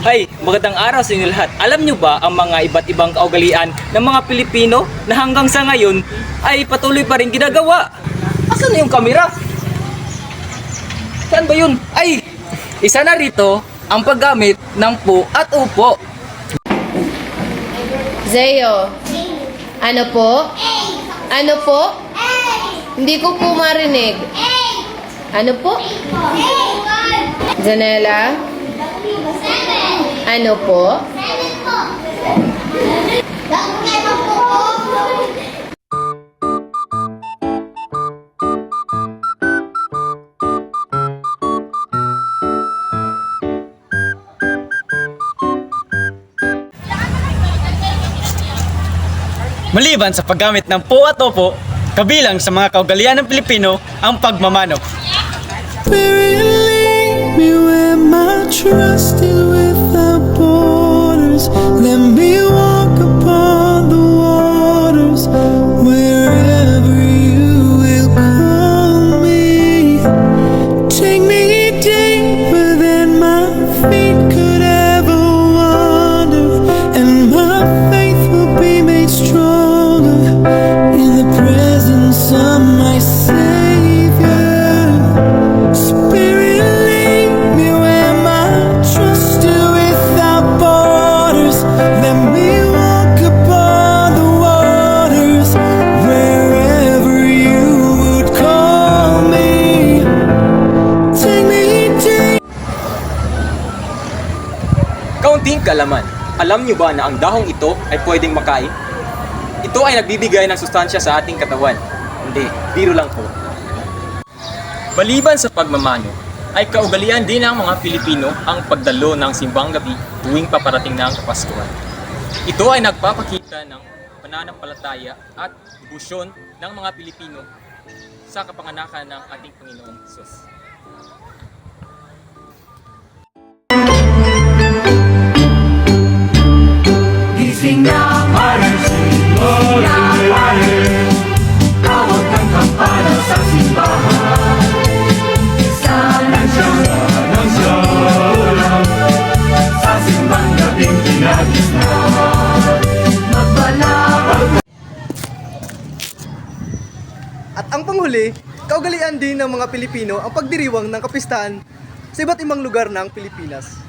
Ay, magandang araw sa inyo lahat. Alam nyo ba ang mga iba't ibang kaugalian ng mga Pilipino na hanggang sa ngayon ay patuloy pa rin ginagawa? Asan na yung kamera? Saan ba yun? Ay, isa na rito ang paggamit ng po at upo. Zeo, ano po? Ano po? Hindi ko po marinig. Ano po? Janela? Ano po? Maliban sa paggamit ng po at opo, kabilang sa mga kaugalian ng Pilipino ang pagmamano. Lead me where my trust is without borders. Let me walk upon the waters wherever you will call me. Take me deeper than my feet could ever wander, and my faith will be made stronger in the presence of my Savior. Spirit, lead me where my trust is without borders. Let me walk upon the waters wherever you would call me. Take me deep. Kaunting kalaman. Alam nyo ba na ang dahong ito ay pwedeng makain? Ito ay nagbibigay ng sustansya sa ating katawan. Hindi, biro lang po. Baliban sa pagmamano, ay kaugalian din ng mga Pilipino ang pagdalo ng simbang gabi tuwing paparating na ang Kapaskuhan. Ito ay nagpapakita ng pananampalataya at debosyon ng mga Pilipino sa kapanganakan ng ating Panginoong Hesus. Gising na, Maris, gising na, Maris. Tawag ng kampana sa simbahan. Salang siya, sa simbang gabing kinagisnan. Magbalawag. At ang panghuli, kaugalian din ng mga Pilipino ang pagdiriwang ng kapistahan sa iba't ibang lugar ng Pilipinas.